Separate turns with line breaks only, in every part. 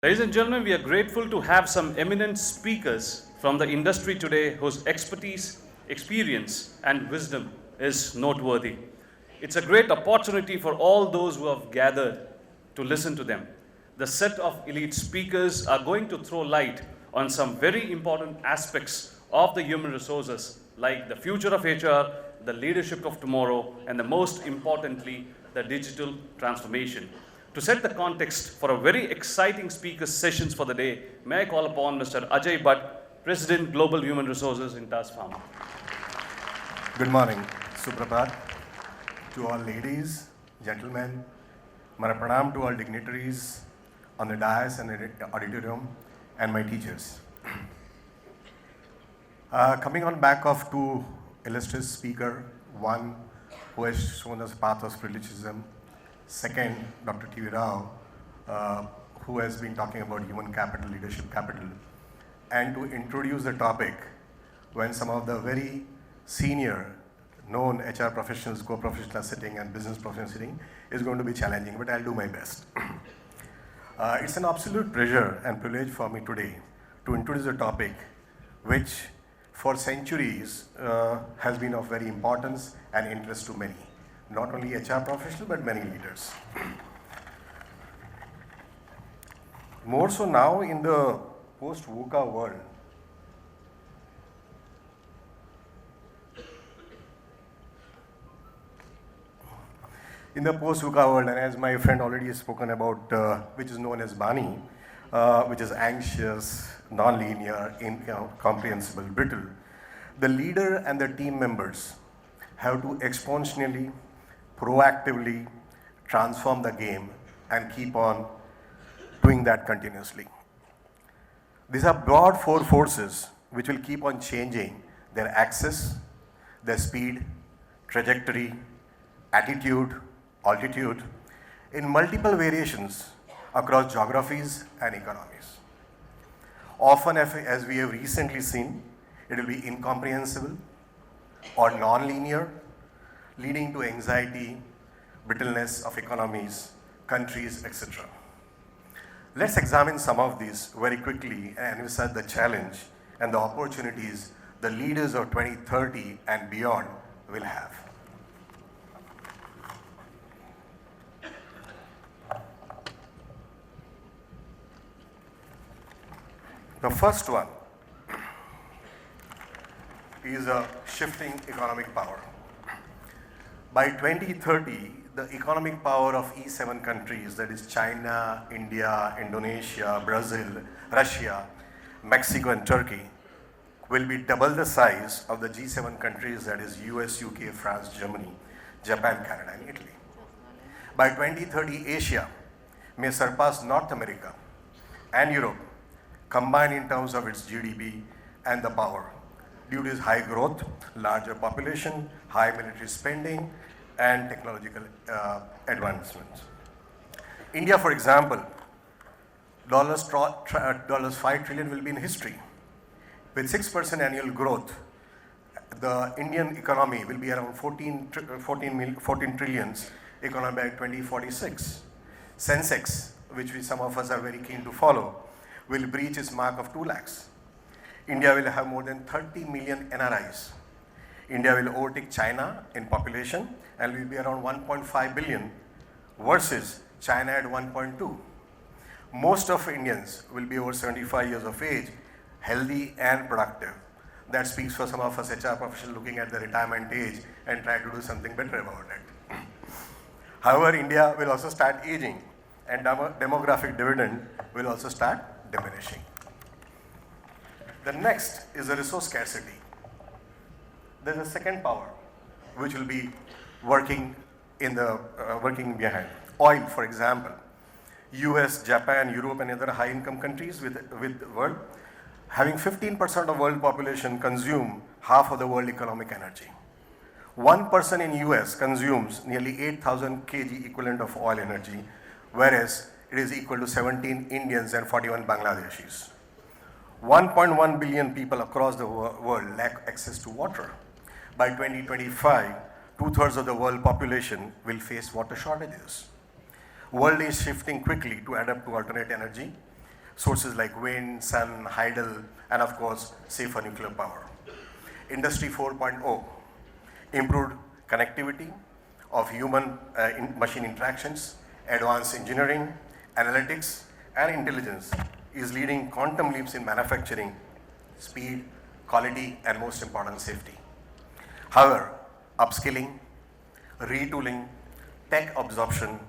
Ladies and gentlemen, we are grateful to have some eminent speakers from the industry today whose expertise, experience, and wisdom is noteworthy. It's a great opportunity for all those who have gathered to listen to them. The set of elite speakers are going to throw light on some very important aspects of the human resources, like the future of HR, the leadership of tomorrow, and the most importantly, the digital transformation. To set the context for a very exciting speaker sessions for the day, may I call upon Mr. Ajay Bhatt, President, Global Human Resources in TAS Pharma.
Good morning, Suprabhat, to all ladies, gentlemen, Mara pranam to all dignitaries on the dais and the auditorium, and my teachers. Coming on back of two illustrious speakers, one who has shown us path of privilegism, second, Dr. T.V. Rao, who has been talking about human capital, leadership capital, and to introduce the topic when some of the very senior known HR professionals, co-professionals sitting and business professionals sitting is going to be challenging, but I'll do my best. It's an absolute pleasure and privilege for me today to introduce a topic which for centuries has been of very importance and interest to many, not only HR professionals but many leaders. More so now in the post-VUCA world, and as my friend already has spoken about, which is known as BANI, which is anxious, non-linear, incomprehensible, brittle, the leader and the team members have to exponentially, proactively transform the game and keep on doing that continuously. These are broad four forces which will keep on changing their axis, their speed, trajectory, attitude, altitude in multiple variations across geographies and economies. Often, as we have recently seen, it will be incomprehensible or non-linear, leading to anxiety, brittleness of economies, countries, etc. Let's examine some of these very quickly and research the challenge and the opportunities the leaders of 2030 and beyond will have. The first one is a shifting economic power. By 2030, the economic power of E7 countries, that is China, India, Indonesia, Brazil, Russia, Mexico, and Turkey, will be double the size of the G7 countries, that is US, UK, France, Germany, Japan, Canada, and Italy. By 2030, Asia may surpass North America and Europe combined in terms of its GDP and the power due to its high growth, larger population, high military spending, and technological advancements. India, for example, $5 trillion will be in history. With 6% annual growth, the Indian economy will be around 14 trillions economy by 2046. Sensex, which some of us are very keen to follow, will breach its mark of 2 lakhs. India will have more than 30 million NRIs. India will overtake China in population and will be around 1.5 billion versus China at 1.2. Most of Indians will be over 75 years of age, healthy and productive. That speaks for some of us HR professionals looking at the retirement age and try to do something better about it. However, India will also start aging and demographic dividend will also start diminishing. The next is the resource scarcity. There's a second power which will be working behind. Oil, for example. US, Japan, Europe, and other high-income countries with the world, having 15% of world population consume half of the world economic energy. 1% in US consumes nearly 8,000 kg equivalent of oil energy, whereas it is equal to 17 Indians and 41 Bangladeshis. 1.1 billion people across the world lack access to water. By 2025, 2/3 of the world population will face water shortages. World is shifting quickly to adapt to alternate energy. sources like wind, sun, hydel, and of course, safer nuclear power. Industry 4.0, improved connectivity of human-machine interactions, advanced engineering, analytics, and intelligence is leading quantum leaps in manufacturing, speed, quality, and most important, safety. However, upskilling, retooling, tech absorption,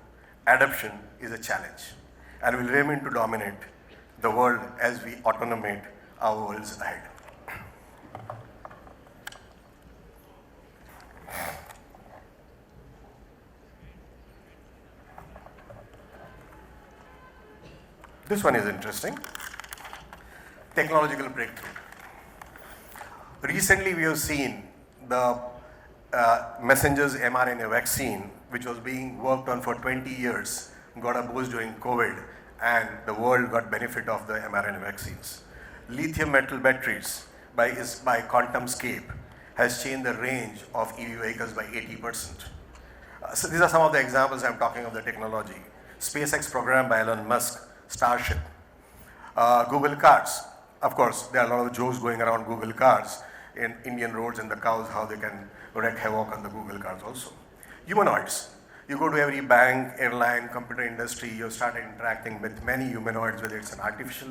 adoption is a challenge and will remain to dominate the world as we automate our worlds ahead. This one is interesting. Technological breakthrough. Recently, we have seen the messenger's mRNA vaccine, which was being worked on for 20 years, got a boost during COVID, and the world got benefit of the mRNA vaccines. Lithium metal batteries by QuantumScape has changed the range of EV vehicles by 80%. So these are some of the examples I'm talking of the technology. SpaceX program by Elon Musk, Starship. Google cars. Of course, there are a lot of jokes going around Google cars in Indian roads and the cows, how they can wreak havoc on the Google cars also. Humanoids. You go to every bank, airline, computer industry, you start interacting with many humanoids, whether it's an artificial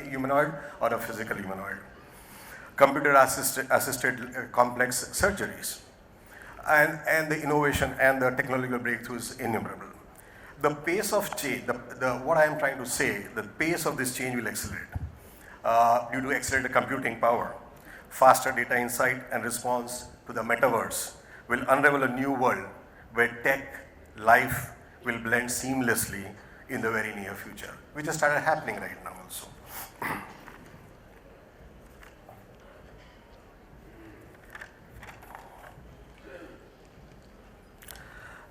humanoid or a physical humanoid. Computer assisted complex surgeries. And the innovation and the technological breakthroughs innumerable. The pace of change, what I am trying to say, the pace of this change will accelerate due to accelerated computing power. Faster data insight and response to the metaverse will unravel a new world where tech, life will blend seamlessly in the very near future, which has started happening right now also.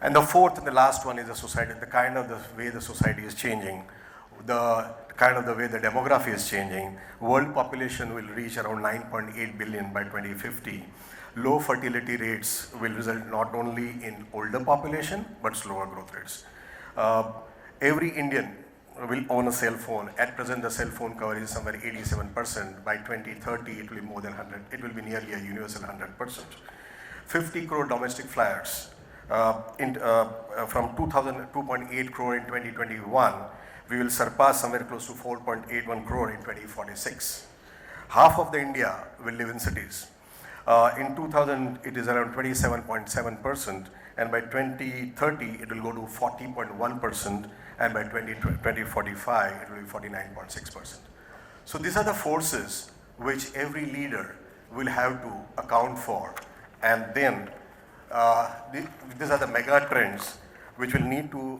And the fourth and the last one is the society, the kind of the way the society is changing, the kind of the way the demography is changing. World population will reach around 9.8 billion by 2050. Low fertility rates will result not only in older population, but slower growth rates. Every Indian will own a cell phone. At present, the cell phone coverage is somewhere 87%. By 2030, it will be more than 100. It will be nearly a universal 100%. 50 crore domestic flyers. From 2.8 crore in 2021, we will surpass somewhere close to 4.81 crore in 2046. Half of the India will live in cities. In 2000, it is around 27.7%, and by 2030, it will go to 40.1%, and by 2045, it will be 49.6%. So these are the forces which every leader will have to account for, and then these are the mega trends which will need to,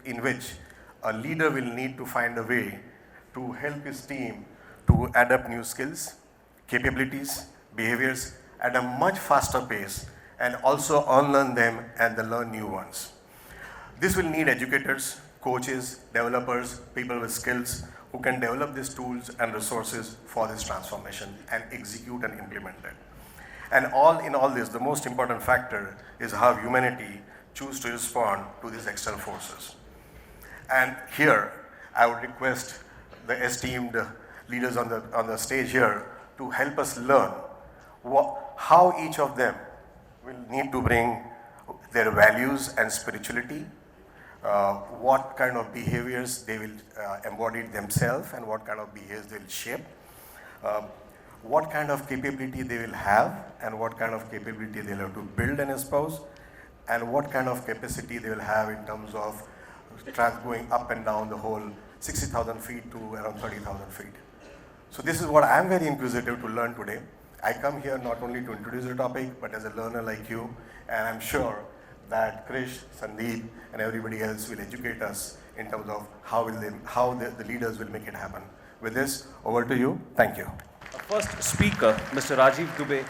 in which a leader will need to find a way to help his team to adapt new skills, capabilities, behaviors at a much faster pace, and also unlearn them and then learn new ones. This will need educators, coaches, developers, people with skills who can develop these tools and resources for this transformation and execute and implement it. And all in all this, the most important factor is how humanity choose to respond to these external forces. And here, I would request the esteemed leaders on the stage here to help us learn how each of them will need to bring their values and spirituality, what kind of behaviors they will embody themselves and what kind of behaviors they will shape, what kind of capability they will have and what kind of capability they'll have to build and espouse, and what kind of capacity they will have in terms of going up and down the whole 60,000 feet to around 30,000 feet. So this is what I'm very inquisitive to learn today. I come here not only to introduce the topic, but as a learner like you, and I'm sure that Krish, Sandeep, and everybody else will educate us in terms of how the leaders will make it happen. With this, over to you. Thank you.
Our first speaker, Mr. Rajiv Dubey,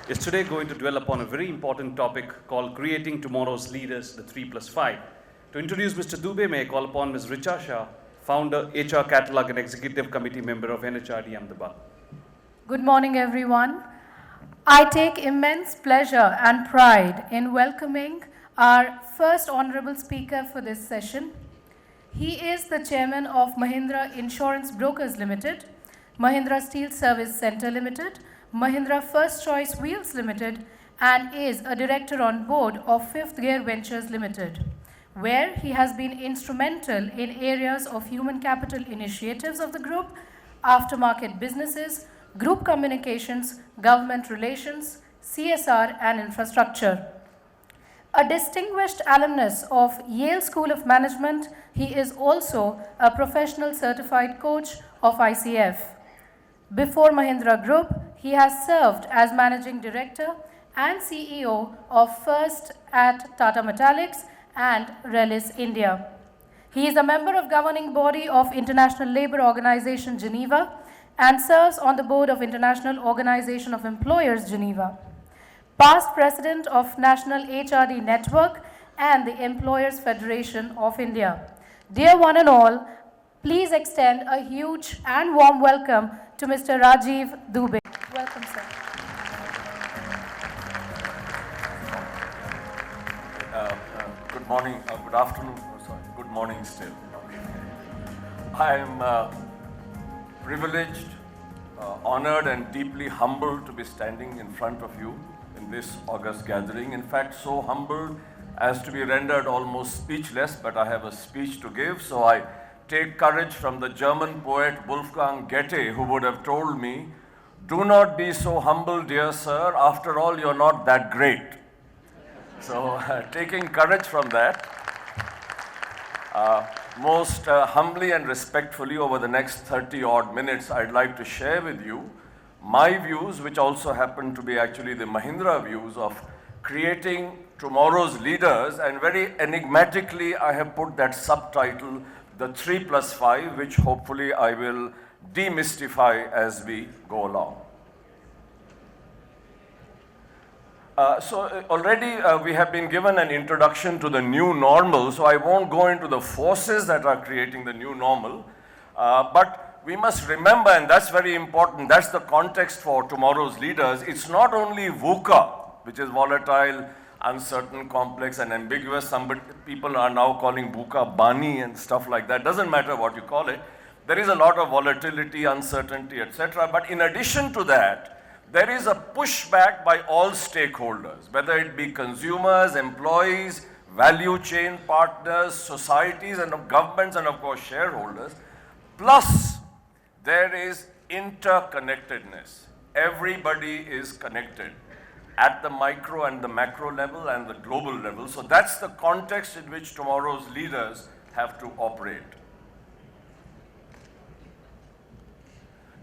is today going to dwell upon a very important topic called Creating Tomorrow's Leaders, the 3+5. To introduce Mr. Dubey, may I call upon Ms. Richa Shah, Founder, HR Catalog and Executive Committee Member of NHRD Ahmedabad.
Good morning, everyone. I take immense pleasure and pride in welcoming our first honorable speaker for this session. He is the chairman of Mahindra Insurance Brokers Limited, Mahindra Steel Service Center Limited, Mahindra First Choice Wheels Limited, and is a director on board of Fifth Gear Ventures Limited, where he has been instrumental in areas of human capital initiatives of the group, aftermarket businesses, group communications, government relations, CSR, and infrastructure. A distinguished alumnus of Yale School of Management, he is also a professional certified coach of ICF. Before Mahindra Group, he has served as Managing Director and CEO of First at Tata Metallics and Relis India. He is a member of governing body of International Labour Organization Geneva and serves on the board of International Organization of Employers Geneva. Past President of National HRD Network and the Employers Federation of India. Dear one and all, please extend a huge and warm welcome to Mr. Rajiv Dubey. Welcome, sir.
Good morning, good afternoon, good morning still. I am privileged, honored and deeply humbled to be standing in front of you in this august gathering. In fact, so humbled as to be rendered almost speechless, but I have a speech to give, so I take courage from the German poet Wolfgang Goethe, who would have told me, "Do not be so humble, dear sir, after all you're not that great." So taking courage from that, most humbly and respectfully over the next 30 odd minutes, I'd like to share with you my views, which also happen to be actually the Mahindra views of creating tomorrow's leaders, and very enigmatically I have put that subtitle, the 3+5, which hopefully I will demystify as we go along. Already we have been given an introduction to the new normal, so I won't go into the forces that are creating the new normal, but we must remember, and that's very important, that's the context for tomorrow's leaders. It's not only VUCA, which is volatile, uncertain, complex, and ambiguous. Some people are now calling VUCA Bani and stuff like that. Doesn't matter what you call it. There is a lot of volatility, uncertainty, etc. But in addition to that, there is a pushback by all stakeholders, whether it be consumers, employees, value chain partners, societies, and governments, and of course shareholders. Plus, there is interconnectedness. Everybody is connected at the micro and the macro level and the global level. So that's the context in which tomorrow's leaders have to operate.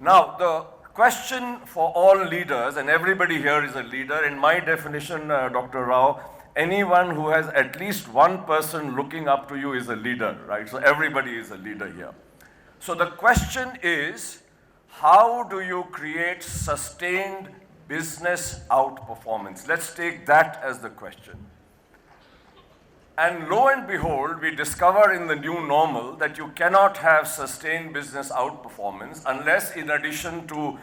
Now, the question for all leaders, and everybody here is a leader, in my definition, Dr. Rao, anyone who has at least one person looking up to you is a leader, right? So everybody is a leader here. So the question is, how do you create sustained business outperformance? Let's take that as the question. And lo and behold, we discover in the new normal that you cannot have sustained business outperformance unless, in addition to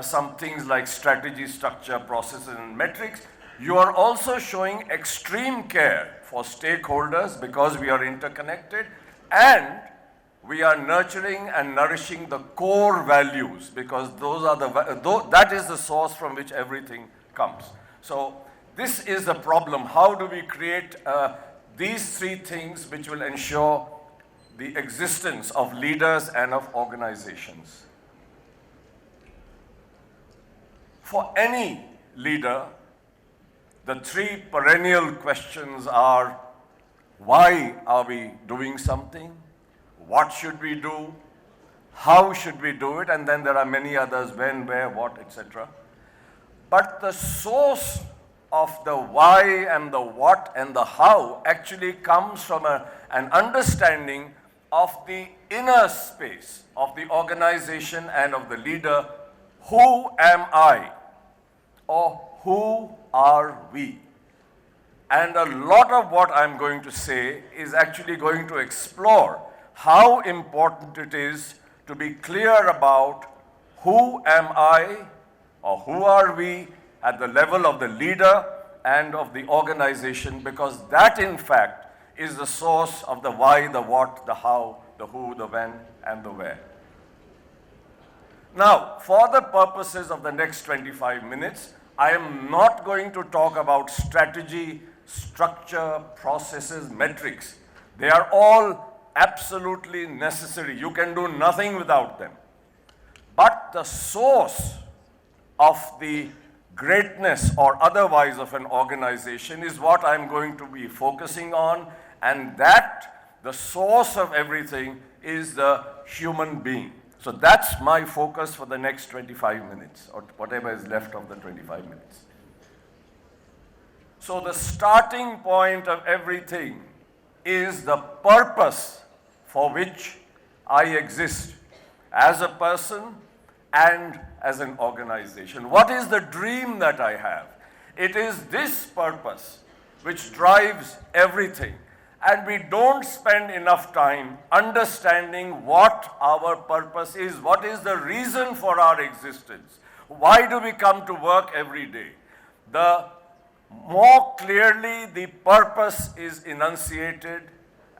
some things like strategy, structure, processes, and metrics, you are also showing extreme care for stakeholders because we are interconnected, and we are nurturing and nourishing the core values because those are that is the source from which everything comes. So this is the problem. How do we create these three things which will ensure the existence of leaders and of organizations? For any leader, the three perennial questions are, why are we doing something? What should we do? How should we do it? And then there are many others, when, where, what, etc. But the source of the why and the what and the how actually comes from an understanding of the inner space of the organization and of the leader. Who am I? Or who are we? And a lot of what I'm going to say is actually going to explore how important it is to be clear about who am I or who are we at the level of the leader and of the organization, because that in fact is the source of the why, the what, the how, the who, the when, and the where. Now, for the purposes of the next 25 minutes, I am not going to talk about strategy, structure, processes, metrics. They are all absolutely necessary. You can do nothing without them. But the source of the greatness or otherwise of an organization is what I'm going to be focusing on, and that the source of everything is the human being. So that's my focus for the next 25 minutes, or whatever is left of the 25 minutes. So the starting point of everything is the purpose for which I exist as a person and as an organization. What is the dream that I have? It is this purpose which drives everything. And we don't spend enough time understanding what our purpose is. What is the reason for our existence? Why do we come to work every day? The more clearly the purpose is enunciated,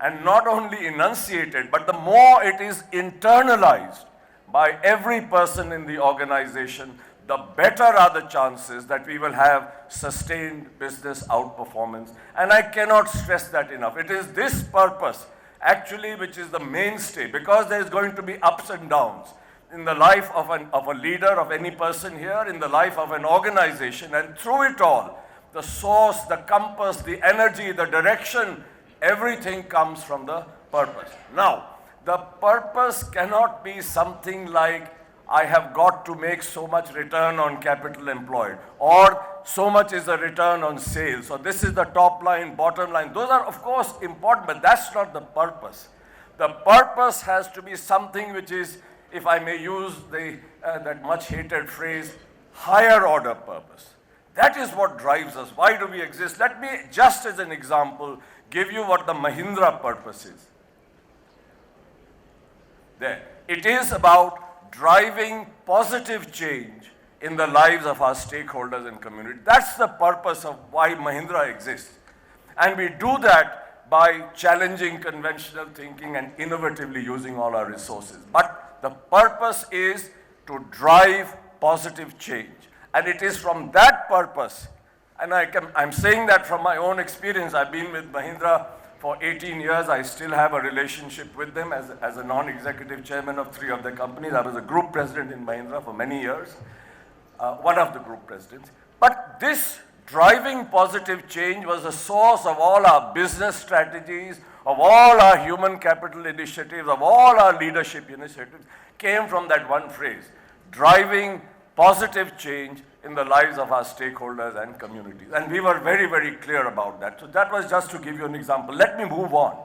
and not only enunciated, but the more it is internalized by every person in the organization, the better are the chances that we will have sustained business outperformance. And I cannot stress that enough. It is this purpose actually which is the mainstay, because there is going to be ups and downs in the life of a leader, of any person here, in the life of an organization. And through it all, the source, the compass, the energy, the direction, everything comes from the purpose. Now, the purpose cannot be something like, I have got to make so much return on capital employed, or so much is a return on sales, or this is the top line, bottom line. Those are of course important, but that's not the purpose. The purpose has to be something which is, if I may use that much hated phrase, higher order purpose. That is what drives us. Why do we exist? Let me, just as an example, give you what the Mahindra purpose is. There. It is about driving positive change in the lives of our stakeholders and community. That's the purpose of why Mahindra exists. And we do that by challenging conventional thinking and innovatively using all our resources. But the purpose is to drive positive change. And it is from that purpose, and I'm saying that from my own experience. I've been with Mahindra for 18 years. I still have a relationship with them as a non-executive chairman of 3 of their companies. I was a group president in Mahindra for many years, one of the group presidents. But this driving positive change was the source of all our business strategies, of all our human capital initiatives, of all our leadership initiatives, came from that one phrase, driving positive change in the lives of our stakeholders and communities. And we were very, very clear about that. So that was just to give you an example. Let me move on.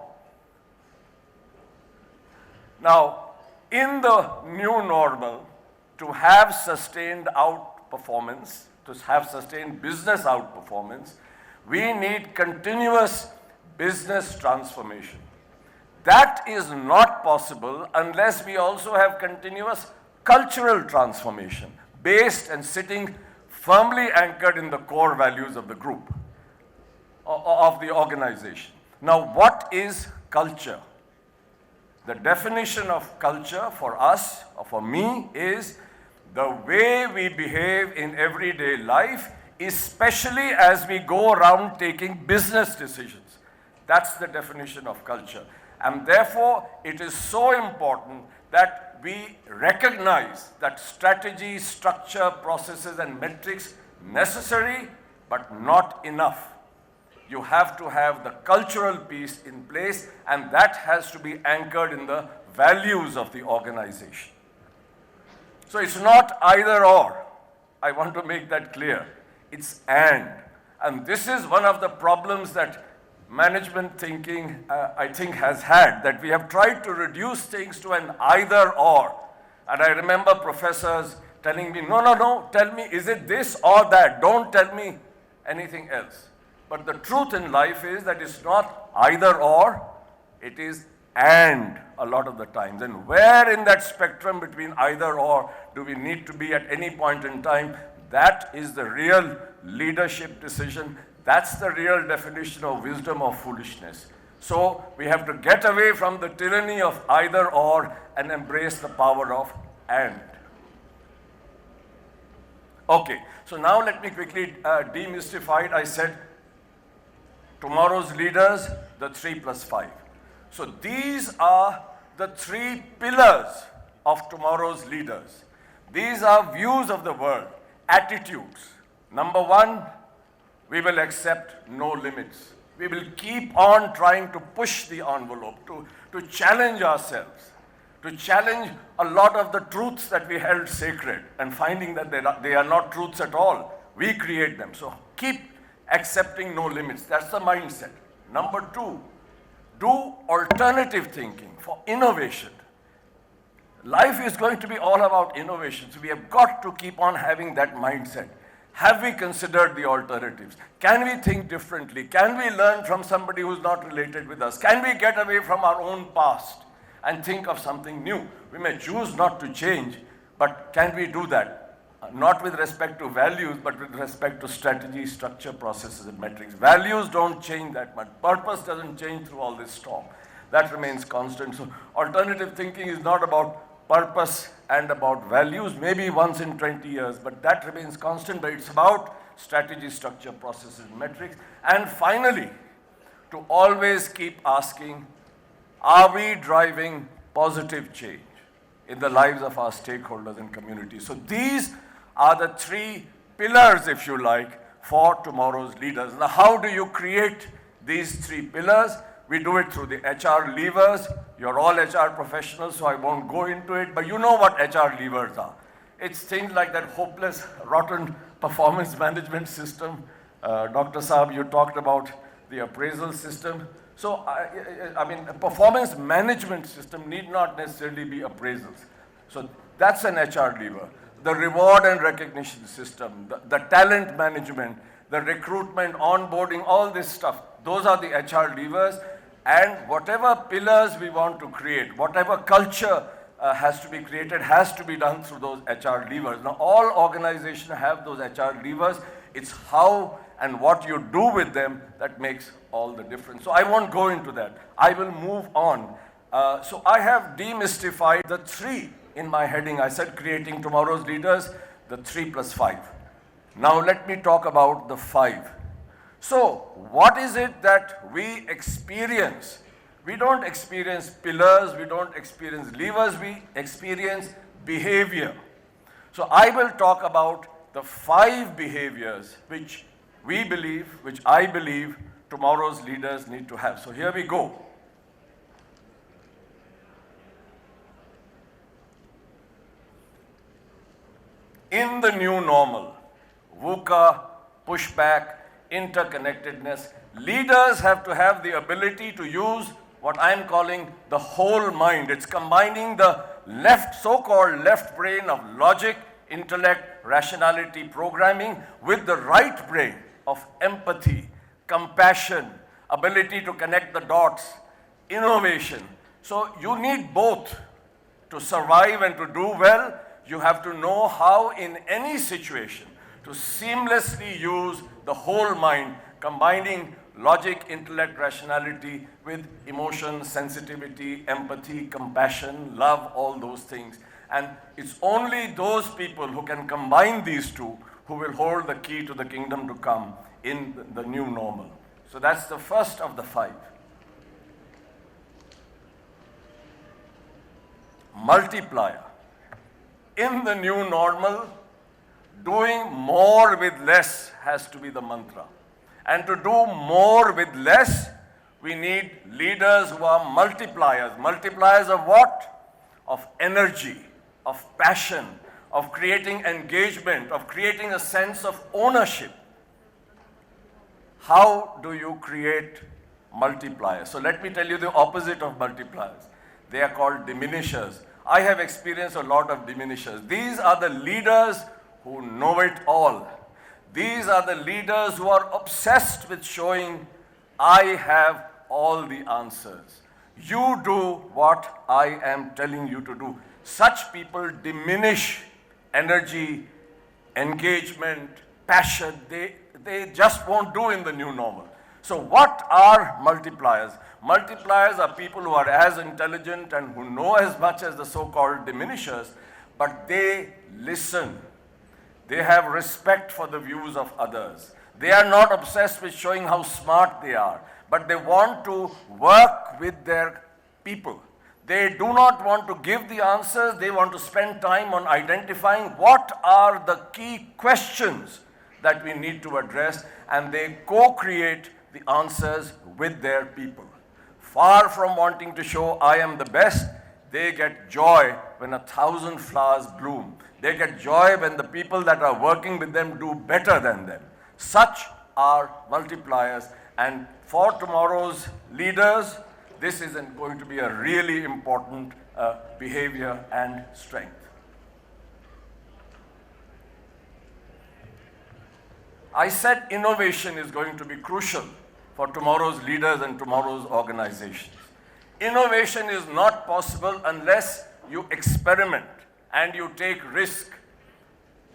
Now, in the new normal, to have sustained outperformance, to have sustained business outperformance, we need continuous business transformation. That is not possible unless we also have continuous cultural transformation, based and sitting firmly anchored in the core values of the group, of the organization. Now, what is culture? The definition of culture for us, or for me, is the way we behave in everyday life, especially as we go around taking business decisions. That's the definition of culture. And therefore, it is so important that we recognize that strategy, structure, processes, and metrics necessary, but not enough. You have to have the cultural piece in place, and that has to be anchored in the values of the organization. So it's not either or. I want to make that clear. It's and. And this is one of the problems that management thinking, I think, has had, that we have tried to reduce things to an either or. And I remember professors telling me, no, tell me, is it this or that? Don't tell me anything else. But the truth in life is that it's not either or, it is and a lot of the times. And where in that spectrum between either or do we need to be at any point in time? That is the real leadership decision. That's the real definition of wisdom or foolishness. So we have to get away from the tyranny of either or and embrace the power of and. Okay, so now let me quickly demystify it. I said tomorrow's leaders, the 3+5. So these are the 3 pillars of tomorrow's leaders. These are views of the world, attitudes. Number 1, we will accept no limits. We will keep on trying to push the envelope, to challenge ourselves, to challenge a lot of the truths that we held sacred and finding that they are not truths at all. We create them. So keep accepting no limits. That's the mindset. Number 2, do alternative thinking for innovation. Life is going to be all about innovation. So we have got to keep on having that mindset. Have we considered the alternatives? Can we think differently? Can we learn from somebody who's not related with us? Can we get away from our own past and think of something new? We may choose not to change, but can we do that? Not with respect to values, but with respect to strategy, structure, processes, and metrics. Values don't change that much. Purpose doesn't change through all this storm. That remains constant. So alternative thinking is not about purpose and about values, maybe once in 20 years, but that remains constant. But it's about strategy, structure, processes, and metrics. And finally, to always keep asking, are we driving positive change in the lives of our stakeholders and communities? So these are the 3 pillars, if you like, for tomorrow's leaders. Now, how do you create these 3 pillars? We do it through the HR levers. You're all HR professionals, so I won't go into it, but you know what HR levers are. It's things like that hopeless, rotten performance management system. Dr. Saab, you talked about the appraisal system. So, I mean, a performance management system need not necessarily be appraisals. So that's an HR lever. The reward and recognition system, the talent management, the recruitment, onboarding, all this stuff, those are the HR levers. And whatever pillars we want to create, whatever culture has to be created, has to be done through those HR levers. Now, all organizations have those HR levers. It's how and what you do with them that makes all the difference. So I won't go into that. I will move on. So I have demystified the 3 in my heading. I said creating tomorrow's leaders, the 3+5. Now let me talk about the 5. So what is it that we experience? We don't experience pillars, we don't experience levers, we experience behavior. So I will talk about the 5 behaviors which I believe tomorrow's leaders need to have. So here we go. In the new normal, VUCA, pushback, interconnectedness, leaders have to have the ability to use what I'm calling the whole mind. It's combining the so-called left brain of logic, intellect, rationality, programming with the right brain of empathy, compassion, ability to connect the dots, innovation. So you need both to survive and to do well. You have to know how in any situation to seamlessly use the whole mind, combining logic, intellect, rationality with emotion, sensitivity, empathy, compassion, love, all those things. And it's only those people who can combine these 2 who will hold the key to the kingdom to come in the new normal. So that's the first of the 5. Multiplier. In the new normal, doing more with less has to be the mantra. And to do more with less, we need leaders who are multipliers. Multipliers of what? Of energy, of passion, of creating engagement, of creating a sense of ownership. How do you create multipliers? So let me tell you the opposite of multipliers. They are called diminishers. I have experienced a lot of diminishers. These are the leaders who know it all. These are the leaders who are obsessed with showing, I have all the answers. You do what I am telling you to do. Such people diminish energy, engagement, passion. They just won't do in the new normal. So what are multipliers? Multipliers are people who are as intelligent and who know as much as the so-called diminishers, but they listen. They have respect for the views of others. They are not obsessed with showing how smart they are, but they want to work with their people. They do not want to give the answers, they want to spend time on identifying what are the key questions that we need to address, and they co-create the answers with their people. Far from wanting to show I am the best, they get joy when 1,000 flowers bloom. They get joy when the people that are working with them do better than them. Such are multipliers, and for tomorrow's leaders, this is going to be a really important behavior and strength. I said innovation is going to be crucial for tomorrow's leaders and tomorrow's organizations. Innovation is not possible unless you experiment and you take risk.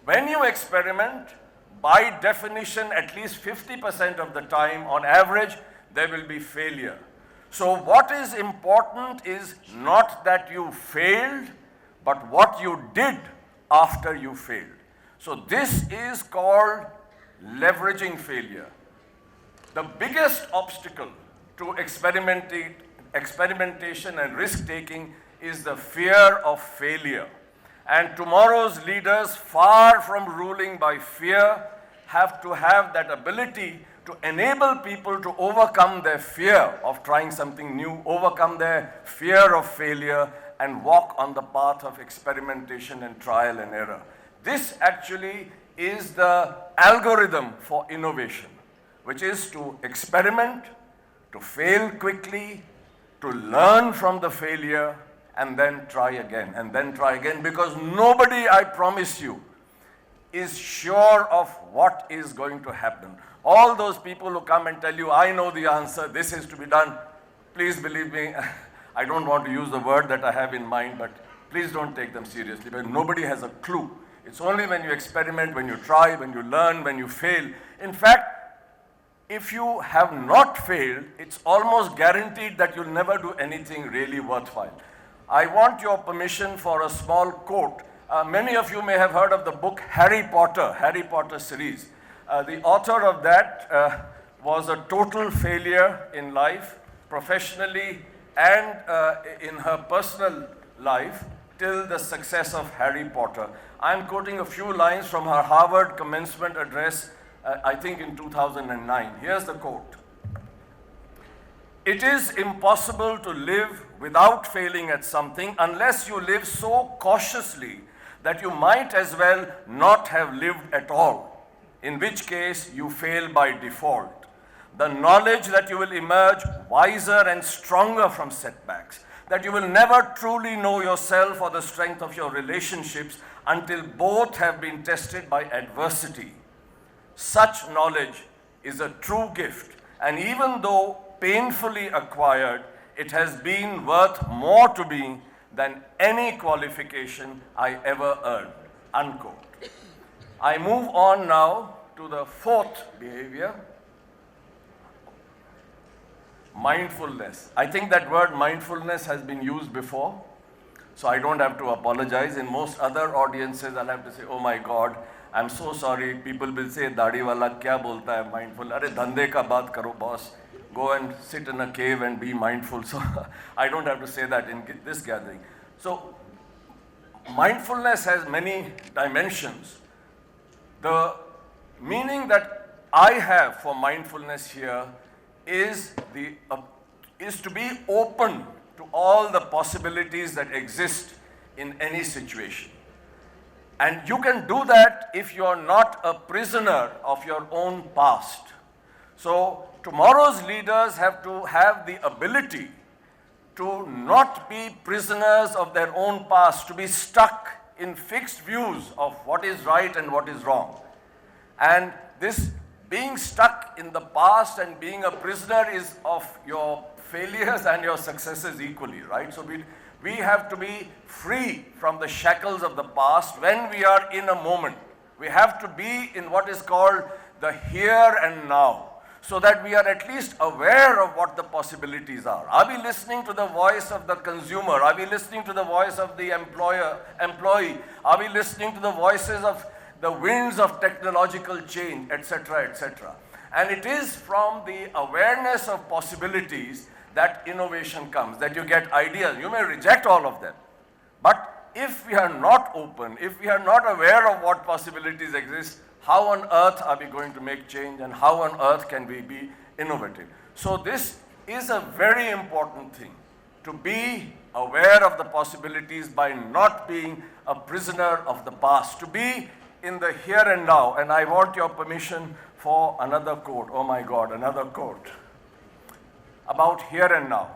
When you experiment, by definition, at least 50% of the time, on average, there will be failure. So what is important is not that you failed, but what you did after you failed. So this is called leveraging failure. The biggest obstacle to experimentation and risk-taking is the fear of failure. And tomorrow's leaders, far from ruling by fear, have to have that ability to enable people to overcome their fear of trying something new, overcome their fear of failure, and walk on the path of experimentation and trial and error. This actually is the algorithm for innovation, which is to experiment, to fail quickly, to learn from the failure, and then try again, because nobody, I promise you, is sure of what is going to happen. All those people who come and tell you, I know the answer, this is to be done, please believe me, I don't want to use the word that I have in mind, but please don't take them seriously, but nobody has a clue. It's only when you experiment, when you try, when you learn, when you fail. In fact, if you have not failed, it's almost guaranteed that you'll never do anything really worthwhile. I want your permission for a small quote. Many of you may have heard of the book Harry Potter series. The author of that was a total failure in life, professionally and in her personal life, till the success of Harry Potter. I'm quoting a few lines from her Harvard commencement address, I think in 2009. Here's the quote. It is impossible to live without failing at something unless you live so cautiously that you might as well not have lived at all, in which case you fail by default. The knowledge that you will emerge wiser and stronger from setbacks, that you will never truly know yourself or the strength of your relationships until both have been tested by adversity. Such knowledge is a true gift, and even though painfully acquired, it has been worth more to me than any qualification I ever earned, unquote. I move on now to the fourth behavior, mindfulness. I think that word mindfulness has been used before, so I don't have to apologize. In most other audiences, I'll have to say, oh my God, I'm so sorry. People will say, Dadi wala kya bolta hai mindful? Arey dhande ka baat karo, boss. Go and sit in a cave and be mindful. So I don't have to say that in this gathering. So mindfulness has many dimensions. The meaning that I have for mindfulness here is to be open to all the possibilities that exist in any situation. And you can do that if you are not a prisoner of your own past. So tomorrow's leaders have to have the ability to not be prisoners of their own past, to be stuck in fixed views of what is right and what is wrong. And this being stuck in the past and being a prisoner is of your failures and your successes equally, right? So we have to be free from the shackles of the past when we are in a moment. We have to be in what is called the here and now. so that we are at least aware of what the possibilities are. Are we listening to the voice of the consumer? Are we listening to the voice of the employee? Are we listening to the voices of the winds of technological change, etc., etc.? And it is from the awareness of possibilities that innovation comes, that you get ideas. You may reject all of them, but if we are not open, if we are not aware of what possibilities exist, how on earth are we going to make change, and how on earth can we be innovative? So this is a very important thing, to be aware of the possibilities by not being a prisoner of the past, to be in the here and now. And I want your permission for another quote. Oh my God, another quote about here and now.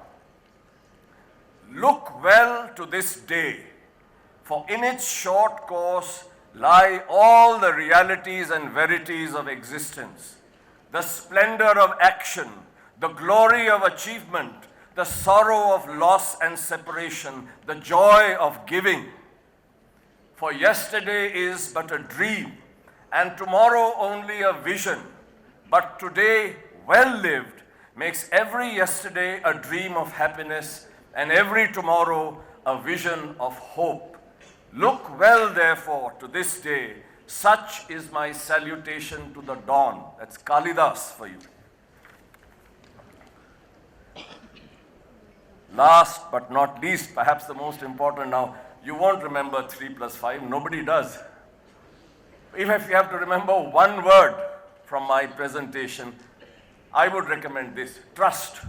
Look well to this day, for in its short course lie all the realities and verities of existence, the splendor of action, the glory of achievement, the sorrow of loss and separation, the joy of giving. For yesterday is but a dream, and tomorrow only a vision, but today, well lived, makes every yesterday a dream of happiness, and every tomorrow a vision of hope. Look well, therefore, to this day. Such is my salutation to the dawn. That's Kalidas for you. Last but not least, perhaps the most important now, you won't remember 3 plus 5. Nobody does. Even if you have to remember one word from my presentation, I would recommend this: trust.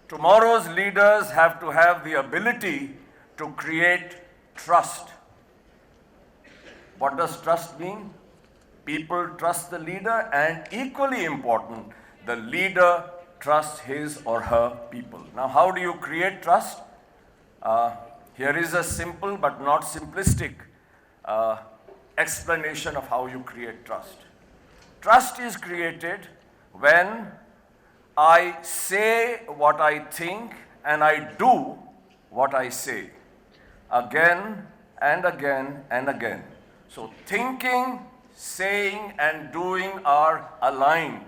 Tomorrow's leaders have to have the ability to create trust. What does trust mean? People trust the leader, and equally important, the leader trusts his or her people. Now, how do you create trust? Here is a simple but not simplistic explanation of how you create trust. Trust is created when I say what I think and I do what I say, again and again and again. So thinking, saying, and doing are aligned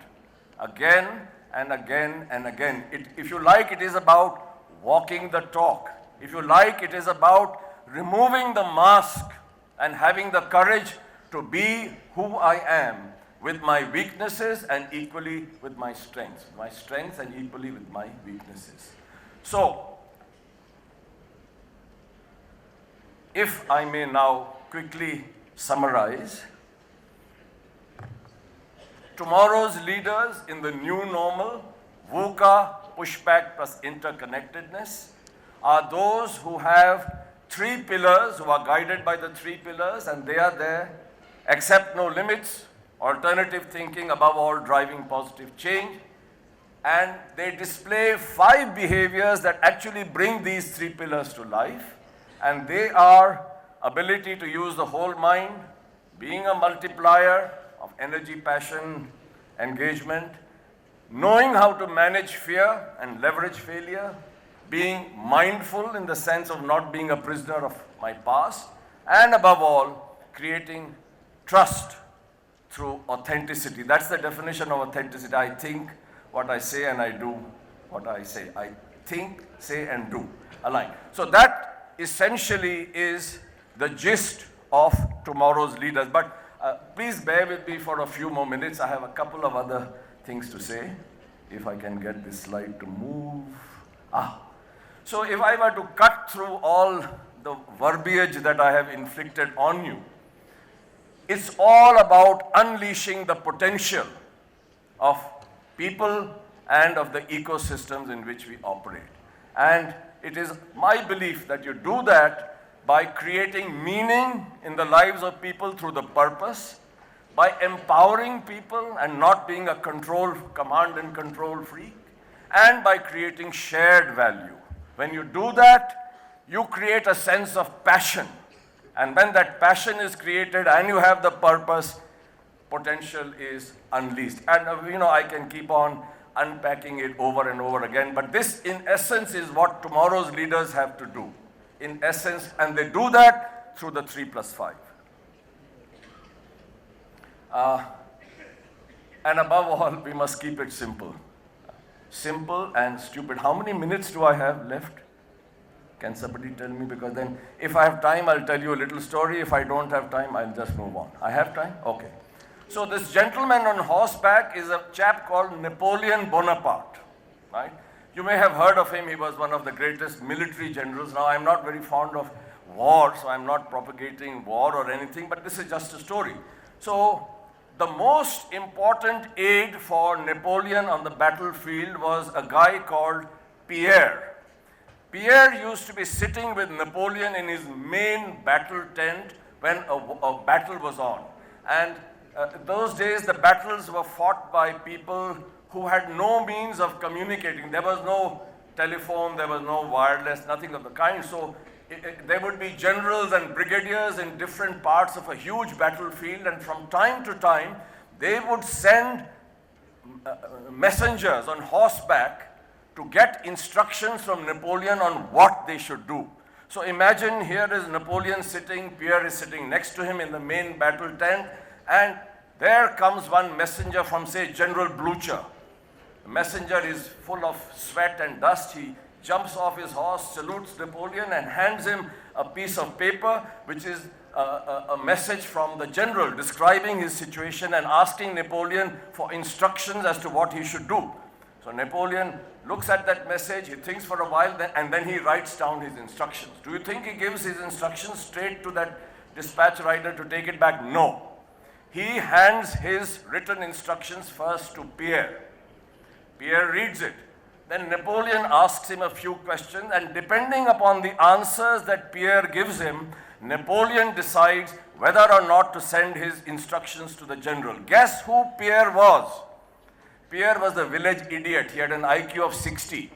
again and again and again. If you like, it is about walking the talk. If you like, it is about removing the mask and having the courage to be who I am, with my weaknesses and equally with my strengths. My strengths and equally with my weaknesses. So, if I may now quickly summarize, tomorrow's leaders in the new normal, VUCA, pushback plus interconnectedness, are those who have 3 pillars, who are guided by the 3 pillars, and they are there: accept no limits, alternative thinking, above all driving positive change. And they display 5 behaviors that actually bring these 3 pillars to life, and they are ability to use the whole mind, being a multiplier of energy, passion, engagement, knowing how to manage fear and leverage failure, being mindful in the sense of not being a prisoner of my past, and above all, creating trust through authenticity. That's the definition of authenticity. I think what I say and I do what I say. I think, say, and do align. So that essentially is the gist of tomorrow's leaders. But please bear with me for a few more minutes. I have a couple of other things to say. If I can get this slide to move. So if I were to cut through all the verbiage that I have inflicted on you, it's all about unleashing the potential of people and of the ecosystems in which we operate. And it is my belief that you do that by creating meaning in the lives of people through the purpose, by empowering people and not being a command and control freak, and by creating shared value. When you do that, you create a sense of passion. And when that passion is created and you have the purpose, potential is unleashed. And I can keep on unpacking it over and over again, but this in essence is what tomorrow's leaders have to do. In essence, and they do that through the 3 plus 5. And above all, we must keep it simple. Simple and stupid. How many minutes do I have left? Can somebody tell me? Because then, if I have time, I'll tell you a little story. If I don't have time, I'll just move on. I have time? Okay. So this gentleman on horseback is a chap called Napoleon Bonaparte, right? You may have heard of him. He was one of the greatest military generals. Now, I'm not very fond of war, so I'm not propagating war or anything, but this is just a story. So, the most important aide for Napoleon on the battlefield was a guy called Pierre. Pierre used to be sitting with Napoleon in his main battle tent when a battle was on. And those days, the battles were fought by people who had no means of communicating. There was no telephone, there was no wireless, nothing of the kind. So there would be generals and brigadiers in different parts of a huge battlefield, and from time to time, they would send messengers on horseback to get instructions from Napoleon on what they should do. So imagine here is Napoleon sitting, Pierre is sitting next to him in the main battle tent, and there comes one messenger from, say, General Blucher. The messenger is full of sweat and dust. He jumps off his horse, salutes Napoleon, and hands him a piece of paper, which is a message from the general describing his situation and asking Napoleon for instructions as to what he should do. So Napoleon looks at that message, he thinks for a while, and then he writes down his instructions. Do you think he gives his instructions straight to that dispatch rider to take it back? No. He hands his written instructions first to Pierre. Pierre reads it. Then Napoleon asks him a few questions, and depending upon the answers that Pierre gives him, Napoleon decides whether or not to send his instructions to the general. Guess who Pierre was? Pierre was the village idiot. He had an IQ of 60.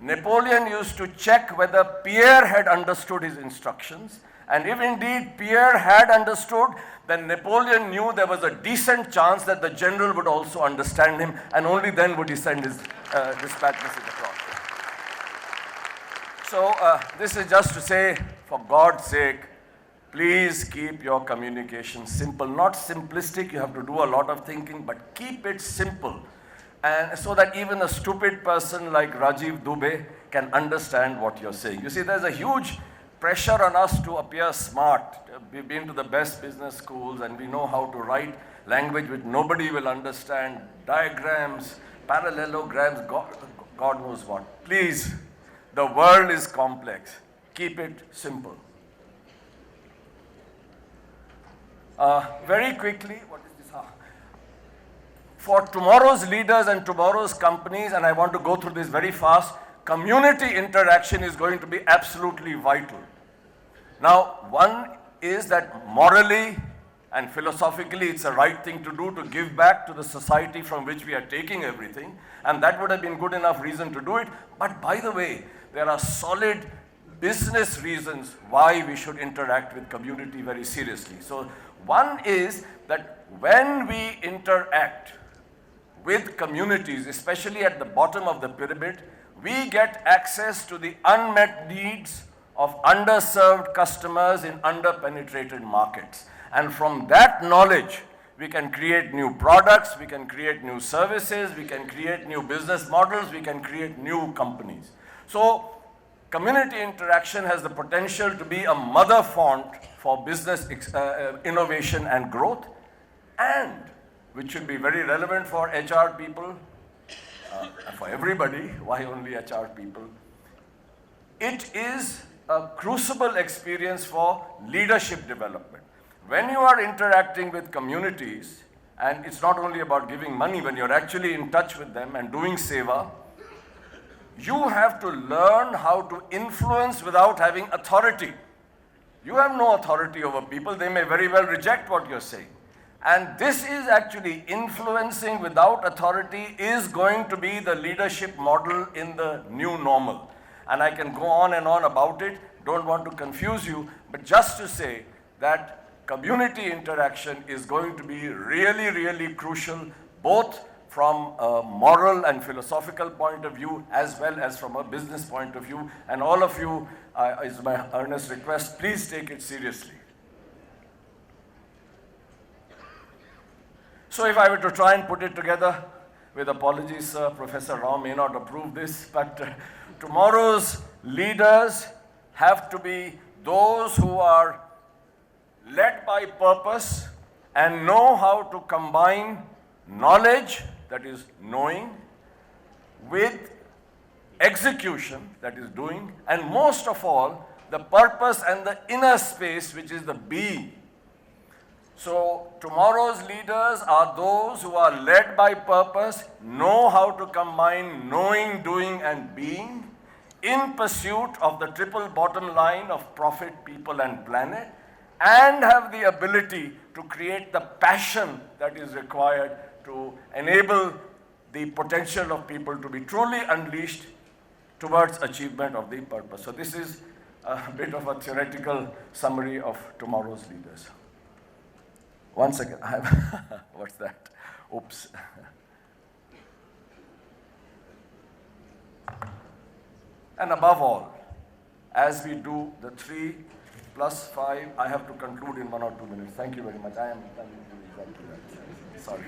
Napoleon used to check whether Pierre had understood his instructions, and if indeed Pierre had understood, then Napoleon knew there was a decent chance that the general would also understand him, and only then would he send his dispatch message across. So this is just to say, for God's sake, please keep your communication simple. Not simplistic, you have to do a lot of thinking, but keep it simple. And so that even a stupid person like Rajiv Dubey can understand what you're saying. You see, there's a huge pressure on us to appear smart. We've been to the best business schools and we know how to write language which nobody will understand, diagrams, parallelograms, God knows what. Please, the world is complex. Keep it simple. Very quickly, what is this? For tomorrow's leaders and tomorrow's companies, and I want to go through this very fast, community interaction is going to be absolutely vital. Now, one is that morally and philosophically it's the right thing to do, to give back to the society from which we are taking everything, and that would have been good enough reason to do it. But by the way, there are solid business reasons why we should interact with community very seriously. So one is that when we interact with communities, especially at the bottom of the pyramid, we get access to the unmet needs of underserved customers in underpenetrated markets. And from that knowledge, we can create new products, we can create new services, we can create new business models, we can create new companies. So, community interaction has the potential to be a mother font for business innovation and growth, and which should be very relevant for HR people, for everybody. Why only HR people? It is a crucible experience for leadership development. When you are interacting with communities, and it's not only about giving money, when you're actually in touch with them and doing seva, you have to learn how to influence without having authority. You have no authority over people. They may very well reject what you're saying. And this is actually influencing without authority is going to be the leadership model in the new normal. And I can go on and on about it. Don't want to confuse you, but just to say that community interaction is going to be really, really crucial, both from a moral and philosophical point of view, as well as from a business point of view. And all of you, is my earnest request, please take it seriously. So if I were to try and put it together, with apologies, sir, Professor Rao may not approve this, but tomorrow's leaders have to be those who are led by purpose and know how to combine knowledge, that is knowing, with execution, that is doing, and most of all, the purpose and the inner space, which is the being. So tomorrow's leaders are those who are led by purpose, know how to combine knowing, doing, and being in pursuit of the triple bottom line of profit, people, and planet, and have the ability to create the passion that is required to enable the potential of people to be truly unleashed towards achievement of the purpose. So this is a bit of a theoretical summary of tomorrow's leaders. One second, I have what's that? Oops. And above all, as we do the 3 + 5, I have to conclude in 1 or 2 minutes. Thank you very much. I am done with exactly that. Sorry.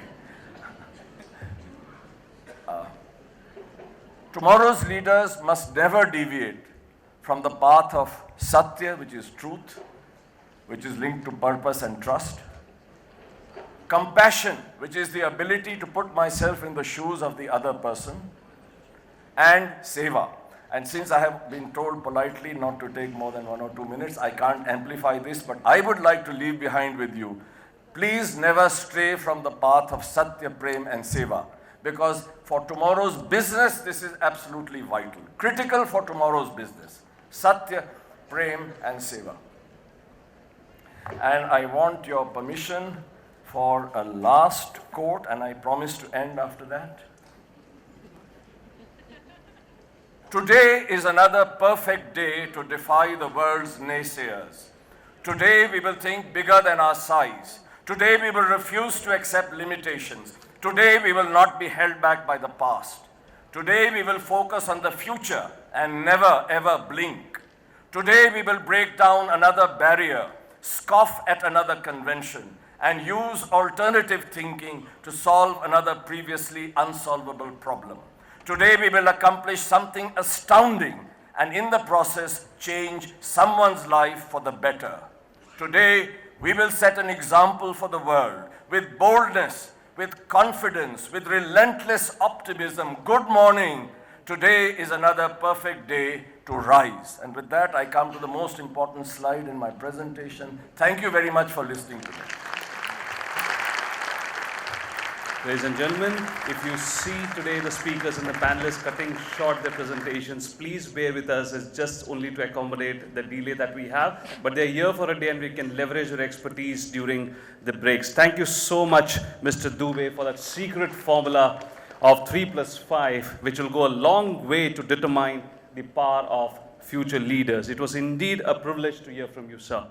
Tomorrow's leaders must never deviate from the path of Satya, which is truth, which is linked to purpose and trust. Compassion, which is the ability to put myself in the shoes of the other person. And Seva. And since I have been told politely not to take more than 1 or 2 minutes, I can't amplify this, but I would like to leave behind with you, please never stray from the path of Satya, Prem, and Seva. Because for tomorrow's business, this is absolutely vital. Critical for tomorrow's business. Satya, Prem, and Seva. And I want your permission for a last quote, and I promise to end after that. Today is another perfect day to defy the world's naysayers. Today we will think bigger than our size. Today we will refuse to accept limitations. Today we will not be held back by the past. Today we will focus on the future and never ever blink. Today we will break down another barrier, scoff at another convention, and use alternative thinking to solve another previously unsolvable problem. Today we will accomplish something astounding and in the process change someone's life for the better. Today we will set an example for the world with boldness, with confidence, with relentless optimism. Good morning. Today is another perfect day to rise. And with that, I come to the most important slide in my presentation. Thank you very much for listening to me.
Ladies and gentlemen, if you see today the speakers and the panelists cutting short their presentations, please bear with us. It's just only to accommodate the delay that we have. But they're here for a day and we can leverage your expertise during the breaks. Thank you so much, Mr. Dubey, for that secret formula of 3 + 5, which will go a long way to determine the power of future leaders. It was indeed a privilege to hear from you, sir.